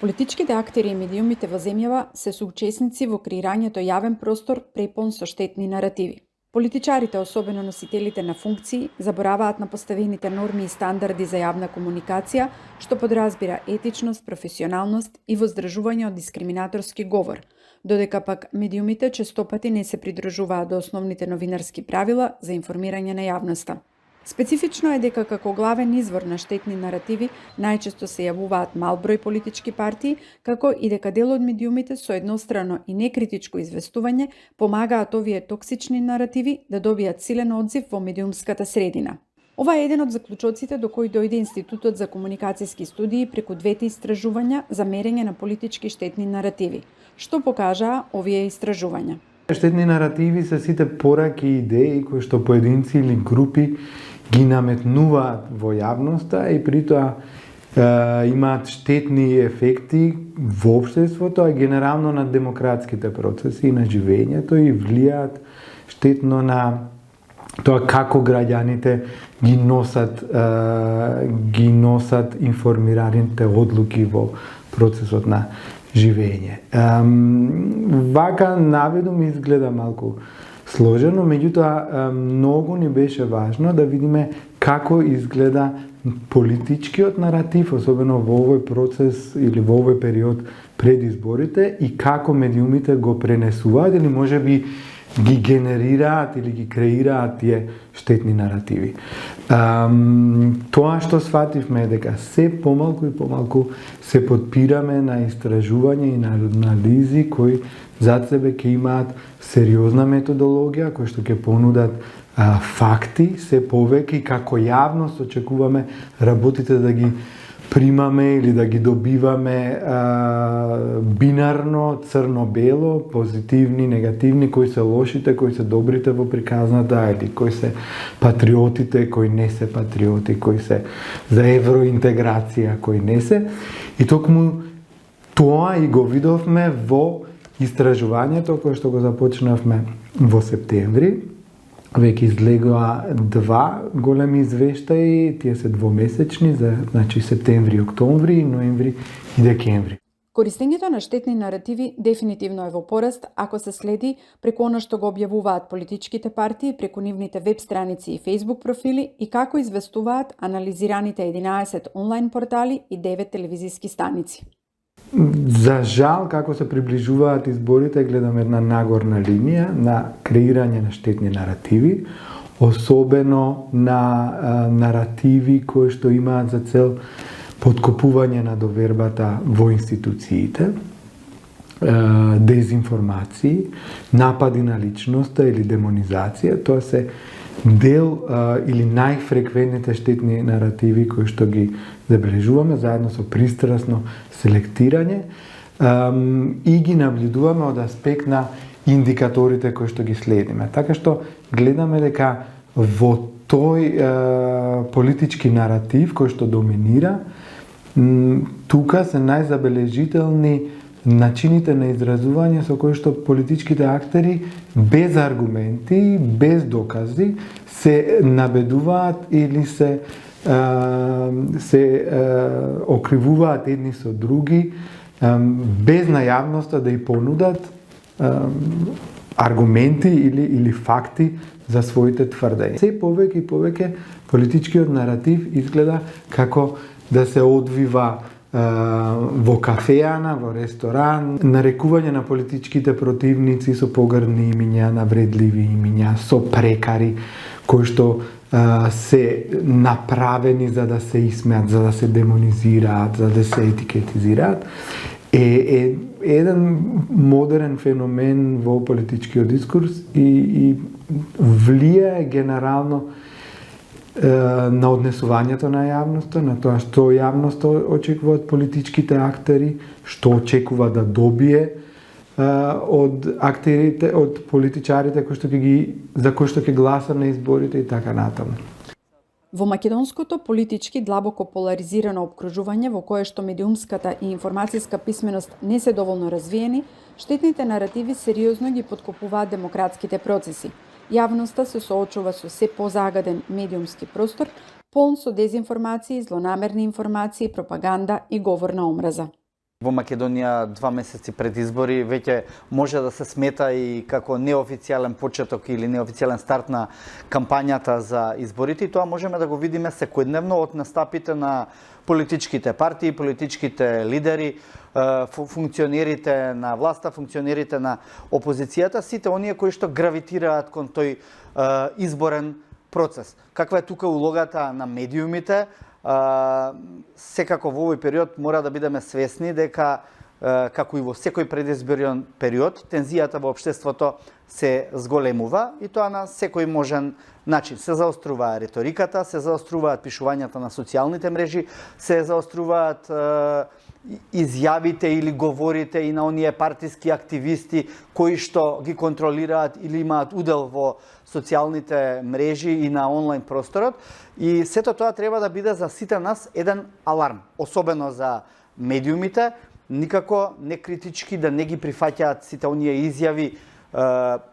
Политичките актери и медиумите во земјава се соучесници во креирањето јавен простор препон со штетни наративи. Политичарите, особено носителите на функции, забораваат на поставените норми и стандарди за јавна комуникација, што подразбира етичност, професионалност и воздржување од дискриминаторски говор, додека пак медиумите честопати не се придружуваат до основните новинарски правила за информирање на јавноста. Специфично е дека како главен извор на штетни наративи најчесто се јавуваат мал број политички партии, како и дека дел од медиумите со еднострано и некритичко известување помагаат овие токсични наративи да добијат силен одзив во медиумската средина. Ова е еден од заклучоците до кој дојде Институтот за комуникацијски студии преку двете истражувања за мерење на политички штетни наративи. Што покажаа овие истражувања? Штетни наративи се сите пораки и идеи кои што поединци или групи ги наметнуваат во јавноста и притоа имаат штетни ефекти во општеството, а генерално на демократските процеси и на живењето и влијаат штетно на тоа како граѓаните ги носат информираните одлуки во процесот на живење. Вака наведу ми изгледа малку сложено, меѓутоа многу ни беше важно да видиме како изгледа политичкиот наратив, особено во овој процес или во овој период пред изборите и како медиумите го пренесуваат или можеби ги генерираат или ги креираат тие штетни наративи. Тоа што сфативме е дека се помалку и помалку се подпираме на истражување и на анализи кои зад себе ќе имаат сериозна методологија, кои што ќе понудат факти, се повеќе и како јавност очекуваме работите да ги примаме или да ги добиваме бинарно, црно-бело, позитивни, негативни, кои се лошите, кои се добрите во приказната, или кои се патриотите, кои не се патриоти, кои се за евроинтеграција, кои не се. И токму тоа и го видовме во истражувањето кое што го започнавме во септември. Веќе излегоа два големи извештаи, тие се двомесечни, значи септември, октомври, ноември и декември. Користењето на штетни наративи дефинитивно е во пораст ако се следи преку она што го објавуваат политичките партии преку нивните веб страници и Facebook профили и како известуваат анализираните 11 онлайн портали и 9 телевизиски станици. За жал, како се приближуваат изборите, гледаме една нагорна линија на креирање на штетни наративи, особено на наративи кои што имаат за цел подкопување на довербата во институциите, дезинформации, напади на личноста или демонизација. Тоа се дел или најфреквентните штетни наративи кои што ги забележуваме заедно со пристрасно селектирање и ги наблюдуваме од аспект на индикаторите кои што ги следиме. Така што гледаме дека во тој политички наратив кој што доминира, тука се најзабележителни начините на изразување со кои што политичките актери без аргументи, без докази се набедуваат или се окривуваат едни со други без на јавноста да ја понудат аргументи или факти за своите тврдења. Се повеќе и повеќе политичкиот наратив изгледа како да се одвива во кафеана, во ресторан, нарекување на политичките противници со погрдни имиња, навредливи имиња, со прекари кои што се направени за да се исмеат, за да се демонизираат, за да се етикетизираат, е еден модерен феномен во политичкиот дискурс и влијае генерално на однесувањето на јавноста, на тоа што јавноста очекува од политичките актери, што очекува да добие од актерите, од политичарите за кои што ќе гласа на изборите и така натаму. Во македонското политички длабоко поларизирано опкружување во кое што медиумската и информацијска писменост не се доволно развиени, штетните наративи сериозно ги подкопуваат демократските процеси. Јавноста се соочува со се позагаден медиумски простор, полн со дезинформации, злонамерни информации, пропаганда и говор на омраза. Во Македонија 2 месеци пред избори веќе може да се смета и како неофицијален почеток или неофицијален старт на кампањата за изборите, и тоа можеме да го видиме секојдневно од настапите на политичките партии, политичките лидери, функционерите на власта, функционерите на опозицијата, сите оние кои што гравитираат кон тој изборен процес. Каква е тука улогата на медиумите? Секако во овој период мора да бидеме свесни дека, како и во секој предизборен период, тензијата во општеството се зголемува и тоа на секој можен начин. Се заострува риториката, се заоструваат пишувањата на социјалните мрежи, се заоструваат изјавите или говорите и на оние партиски активисти кои што ги контролираат или имаат удел во социјалните мрежи и на онлайн просторот. И сето тоа треба да биде за сите нас еден аларм, особено за медиумите, никако не критички да не ги прифаќаат сите оние изјави,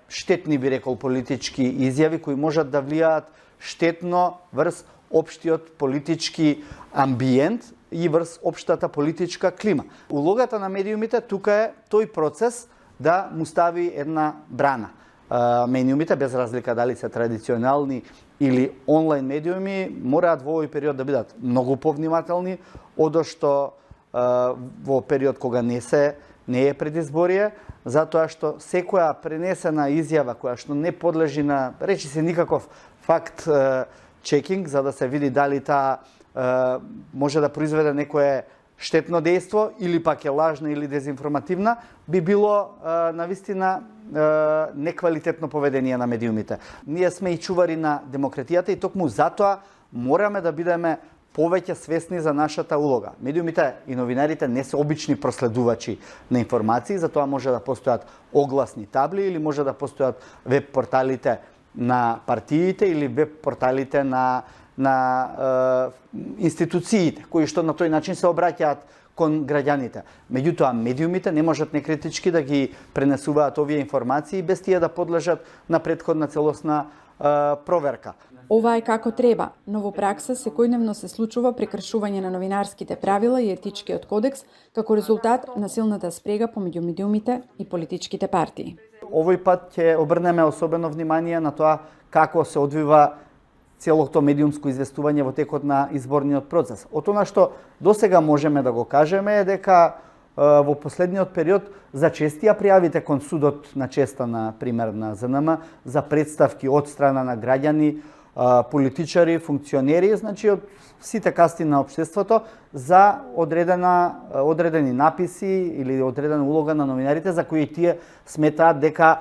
штетни би рекол политички изјави кои можат да влијаат штетно врз општиот политички амбиент и врз општата политичка клима. Улогата на медиумите тука е тој процес да му стави една брана. Медиумите, без разлика дали се традиционални или онлайн медиуми, мораат во овој период да бидат многу повнимателни, одошто во период кога не е предизборие, затоа што секоја пренесена изјава која што не подлежи на, речи се, никаков факт чекинг, за да се види дали таа може да произведе некое штетно дејство или пак е лажна или дезинформативна, би било навистина неквалитетно поведение на медиумите. Ние сме и чувари на демократијата и токму затоа мораме да бидеме повеќе свесни за нашата улога. Медиумите и новинарите не се обични проследувачи на информации, затоа може да постојат огласни табли или може да постојат веб порталите на партиите или веб порталите на институциите, кои што на тој начин се обраќаат кон граѓаните. Меѓутоа, медиумите не можат некритички да ги пренесуваат овие информации без тие да подлежат на претходна целосна проверка. Ова е како треба, но во пракса секојдневно се случува прекршување на новинарските правила и етичкиот кодекс како резултат на силната спрега помеѓу медиумите и политичките партии. Овој пат ќе обрнеме особено внимание на тоа како се одвива целото медиумско известување во текот на изборниот процес. Од тоа што досега можеме да го кажеме е дека во последниот период зачестија пријавите кон судот на честа, на пример на ЗНМ, за представки од страна на граѓани, политичари, функционери, значи од сите касти на општеството за одредени написи или одредена улога на новинарите за кои тие сметаат дека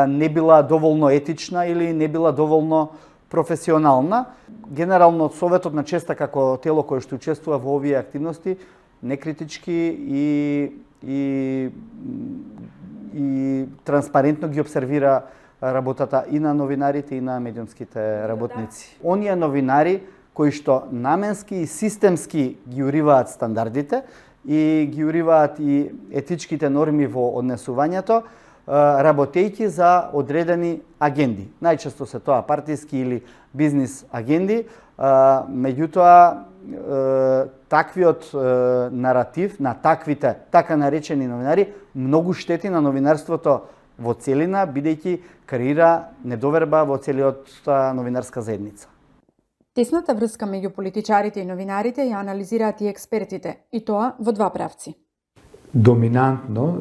не била доволно етична или не била доволно професионална. Генерално Советот на честа како тело кое што учествува во овие активности некритички и транспарентно ги обсервира работата и на новинарите и на медиумските работници. Оние новинари кои што наменски и системски ги уриваат стандардите и ги уриваат и етичките норми во однесувањето, работејќи за одредени агенди. Најчесто се тоа партиски или бизнис агенди, меѓутоа таквиот наратив на таквите така наречени новинари многу штети на новинарството во целина, бидејќи креира недоверба во целиот новинарска заедница. Тесната врска меѓу политичарите и новинарите ја анализираат и експертите, и тоа во два правци. Доминантно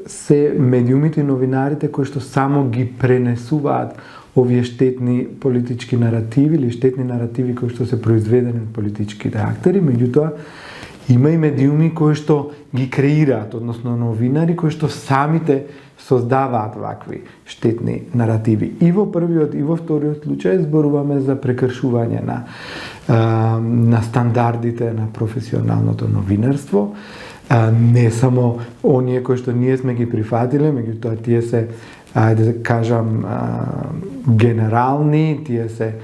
се медиумите и новинарите кои што само ги пренесуваат овие штетни политички наративи или штетни наративи кои што се произведени од политичките актери, меѓутоа има и медиуми кои што ги креираат, односно новинари кои што самите создаваат вакви штетни наративи. И во првиот и во вториот случај зборуваме за прекршување на стандардите на професионалното новинарство. Не само оние кои што ние сме ги прифатиле, меѓутоа тие се, ајде да кажам, генерални, тие се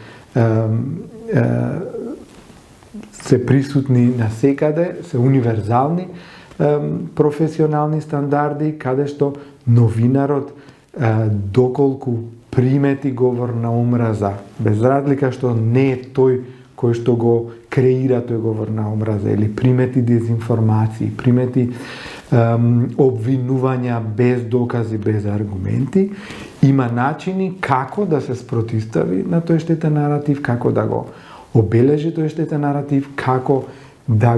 присутни насекаде, се универзални професионални стандарди, каде што новинарот доколку примети говор на омраза, без разлика што не е тој кој што го креира тој говор на омраза или примети дезинформации, примети обвинувања без докази, без аргументи, има начини како да се спротивстави на тој штетен наратив, како да го обележи тој штетен наратив, како да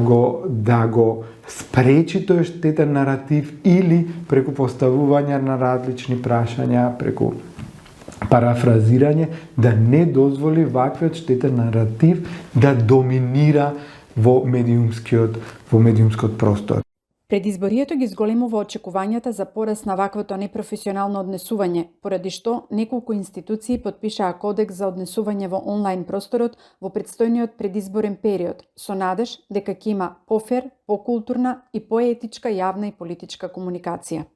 го спречи тој штетен наратив или преку поставување на различни прашања, преку парафразирање, да не дозволи ваквиот штетен наратив да доминира во медиумскиот простор. Предизборието ги зголемува очекувањата за пораст на ваквото непрофесионално однесување, поради што неколку институции потпишаа кодекс за однесување во онлайн просторот во предстојниот предизборен период, со надеж дека ќе има пофер, покултурна и поетичка јавна и политичка комуникација.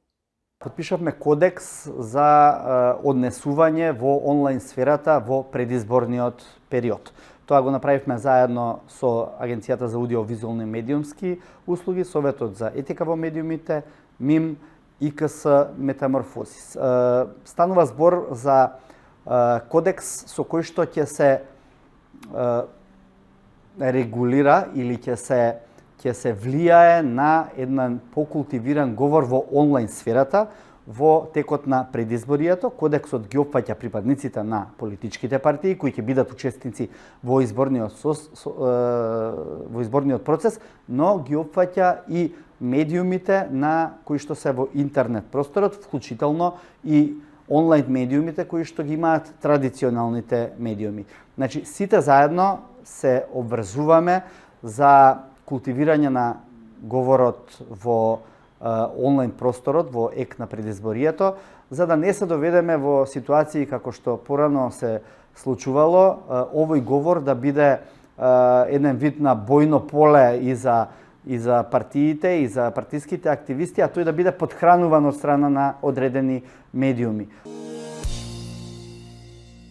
Подпишавме кодекс за однесување во онлайн сферата во предизборниот период. Тоа го направивме заедно со Агенцијата за аудиовизуални медиумски услуги, Советот за етика во медиумите, МИМ, ИКС, Метаморфозис. Станува збор за кодекс со кој што ќе се регулира или ќе се влијае на еден покултивиран говор во онлайн сферата во текот на предизборието. Кодексот ги опфаќа припадниците на политичките партии кои ќе бидат учесници во изборниот процес, но ги опфаќа и медиумите на кои што се во интернет просторот, вклучително и онлайн медиумите кои што ги имаат традиционалните медиуми. Значи, сите заедно се обврзуваме за култивирање на говорот во онлайн просторот во ек на предизборието, за да не се доведеме во ситуации како што порано се случувало, овој говор да биде еден вид на бојно поле и за партиите, и за партиските активисти, а тој да биде подхрануван од страна на одредени медиуми.